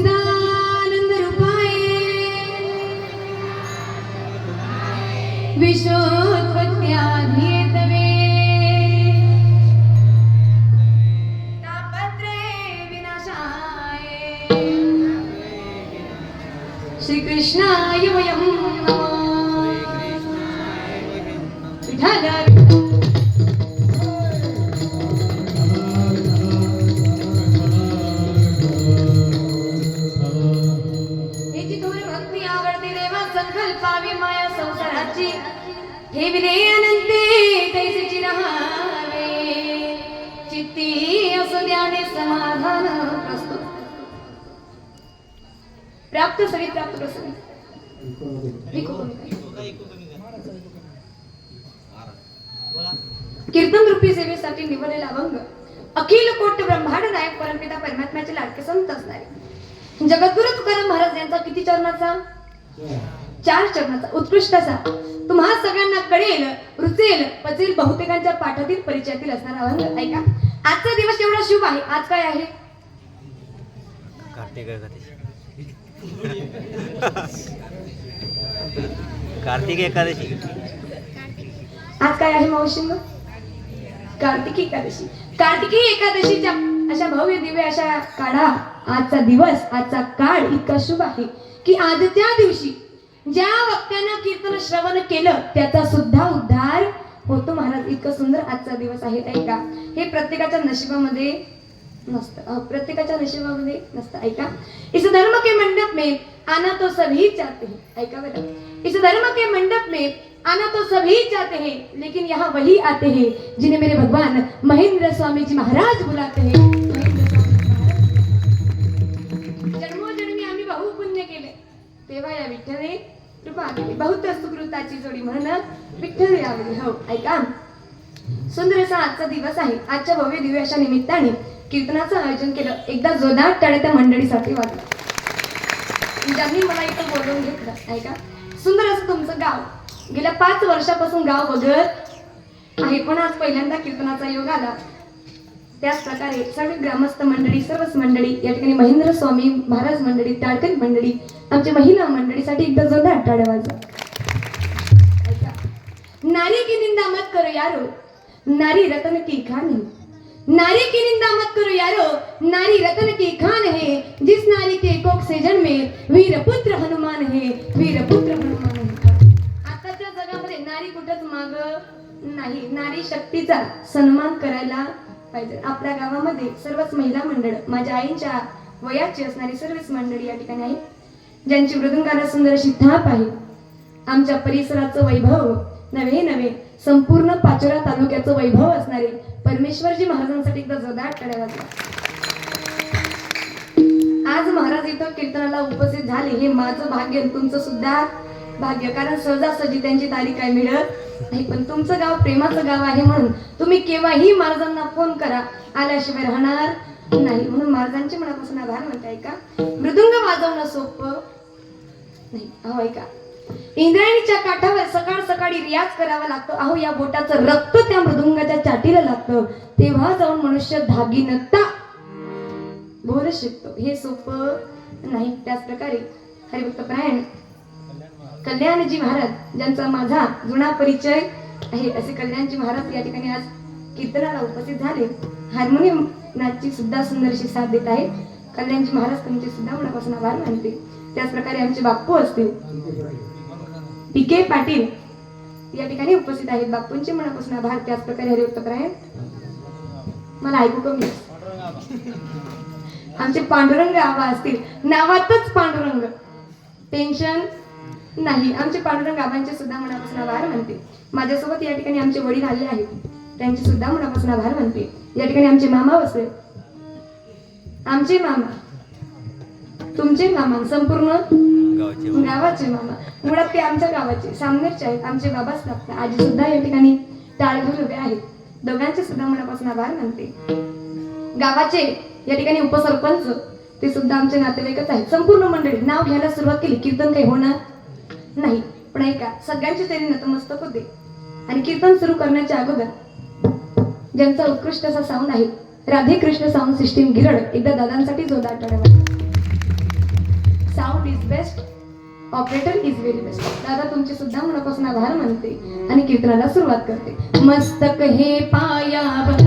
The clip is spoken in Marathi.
सच्चिदानंद रूपाय विश्वोत्पत्त्यादिहेतवे तापत्रे विनाशाय श्रीकृष्णाय वयं नमः। विठ्ठल संकल्पावी माया संसाराची ठेविले अनंते तैसेची रहावे चित्ती असो द्याने समाधान प्रस्तुत प्राप्त सरी प्राप्त प्रसंग कीर्तन रूपी सेवेसाठी निवडलेला अभंग अखिल कोट ब्रह्मांड नायक परमपिता परमात्म्याचे लाडके संत असणारे जगद्गुरु तुकाराम महाराज यांचा किती चरणाचा 4 चरणाचा उत्कृष्ट असा तुम्हा सगळ्यांना कळेल रुचेल पचेल बहुतेकांच्या पाठातील परिचयातील असणारा अभंग ऐका। आजचा दिवस एवढा शुभ आहे। आज काय आहे? कार्तिक एकादशी। आज काय आहे मावशी? कार्तिकी एकादशी। कार्तिकी एकादशीच्या अशा भव्य दिव्य अशा काढा आजचा दिवस आजचा काळ इतका शुभ आहे की आजच्या दिवशी ज्या वक्त्यानं कीर्तन श्रवण केलं त्याचा सुद्धा उद्धार होतो महाराज। इतकं सुंदर आजचा दिवस आहे ऐका। हे प्रत्येकाच्या नशिबामध्ये नसतं, प्रत्येकाच्या नशिबामध्ये नसतं ऐका। इस धर्म के मंडप में आना तो सभी चाहते हैं ऐका बरं। इस धर्म के मंडप में आना तो सभी चाहते हैं लेकिन यहाँ वही आते हैं जिन्हें मेरे भगवान महेंद्र स्वामी जी महाराज बुलाते हैं। जन्मोजन्मी आम्ही बहु पुण्य केले तेव्हा या विठ्ठले कृपा केली बहुत सुकृताची जोडी म्हणून विठ्ठल यावली हो ऐका। सुंदर असा आजचा दिवस आहे। आजच्या भव्य दिव्य अशा निमित्ताने कीर्तनाचं आयोजन केलं। एकदा जोरदार टाळ्या त्या मंडळीसाठी वाजला ज्यांनी मला इथं बोलवून घेतलं ऐका। सुंदर असं तुमचं गाव गेल्या 5 वर्षापासून गाव बघत आहे पण आज पहिल्यांदा कीर्तनाचा योग आला। त्याच प्रकारे सर्व ग्रामस्थ मंडळी सर्वच मंडळी या ठिकाणी महेंद्र स्वामी महाराज मंडळी टाळकरी मंडळी आमची महिला मंडळीसाठी एकदा जोरदार टाळ्या वाजवा ऐका। नारी की निंदा मत करो यारो नारी रतन की खान है। नारी की निंदा मत करो यारो नारी रतन की खान है। जिस नारी के कोख से जन्मे वीरपुत्र हनुमान है वीरपुत्र हनुमान है। आताच्या जगामध्ये नारी कुठंच माग नाही। नारी शक्तीचा सन्मान करायला पाहिजे। आपल्या गावामध्ये सर्वच महिला मंडळ माझ्या आईंच्या वयाची असणारी सर्वच मंडळी या ठिकाणी आहे ज्यांची मृदुंगाला सुंदर अशी थाप आहे। आमच्या परिसराचं वैभव नवे नवे संपूर्ण पाचोरा तालुक्याचं वैभव असणारे परमेश्वरजी महाराजांसाठी एकदा जोरदार टाळ्या वाजवा। आज महाराज इथं कीर्तनाला उपस्थित झाले हे माझं भाग्य तुमचं सुद्धा भाग्य कारण सहजासहजी त्यांची तारीख काय मिळत नाही पण तुमचं गाव प्रेमाचं गाव आहे म्हणून तुम्ही केव्हाही महाराजांना फोन करा आल्याशिवाय राहणार नाही म्हणून महाराजांचे मनापासून आभार म्हणते ऐका। मृदुंग वाजवणं सोपं नाही अहो ऐका। इंद्रायणीच्या काठावर सकाळ सकाळी रियाज करावा लागतो अहो या बोटाचं रक्त त्या मृदुंगाच्या चाटीला लागतं तेव्हा जाऊन मनुष्य धागिनता बोल शिकतो हे सोपं नाही। त्याच प्रकारे हरिभक्त परायण कल्याणजी महाराज ज्यांचा माझा जुना परिचय आहे असे कल्याणजी महाराज या ठिकाणी आज कीर्तनाला उपस्थित झाले। हार्मोनियम नाचची सुद्धा सुंदरशी साथ देत आहेत कल्याणजी महाराज तुमचे सुद्धा मनापासून आभार मानते। त्याच प्रकारे आमचे बाप्पू असतील पीके पाटील या ठिकाणी उपस्थित आहेत बाप्पूंचे मनापासून आभार। त्याच प्रकारे हरिभक्त परायण मला ऐकू कमी आमचे पांडुरंग आबा असतील नावातच पांडुरंग टेन्शन नाही आमचे पांडुरंग आबांचे सुद्धा मनापासून आभार मानते। माझ्यासोबत या ठिकाणी आमचे वडील आले आहेत त्यांचे सुद्धा मनापासून आभार मानते। या ठिकाणी आमचे मामा बसले आमचे मामा तुमचे मामा संपूर्ण गावाचे मामा मुळात ते आमच्या गावाचे सामनेरचे आहेत आमचे बाबाच लागतात। आजी सुद्धा या ठिकाणी टाळ घेऊन उभे आहेत दोघांचे सुद्धा मनापासून आभार मानते। गावाचे या ठिकाणी उपसरपंच ते सुद्धा आमचे नातेवाईकच आहेत। संपूर्ण मंडळी नाव घ्यायला सुरुवात केली कीर्तन काही होणार नाही पण ऐका सगळ्यांचे तरी नतमस्तक होते आणि कीर्तन सुरू करण्याच्या अगोदर ज्यांचा उत्कृष्ट असा साऊंड आहे राधे कृष्ण साऊंड सिस्टीम गिरड एकदा दादांसाठी जोरदार टाळ्या वाजवा। Best operator is very best. दादा तुमचे सुद्धा मनापासून आभार मानते आणि कीर्तनाला सुरुवात करते. मस्तक हे पायावर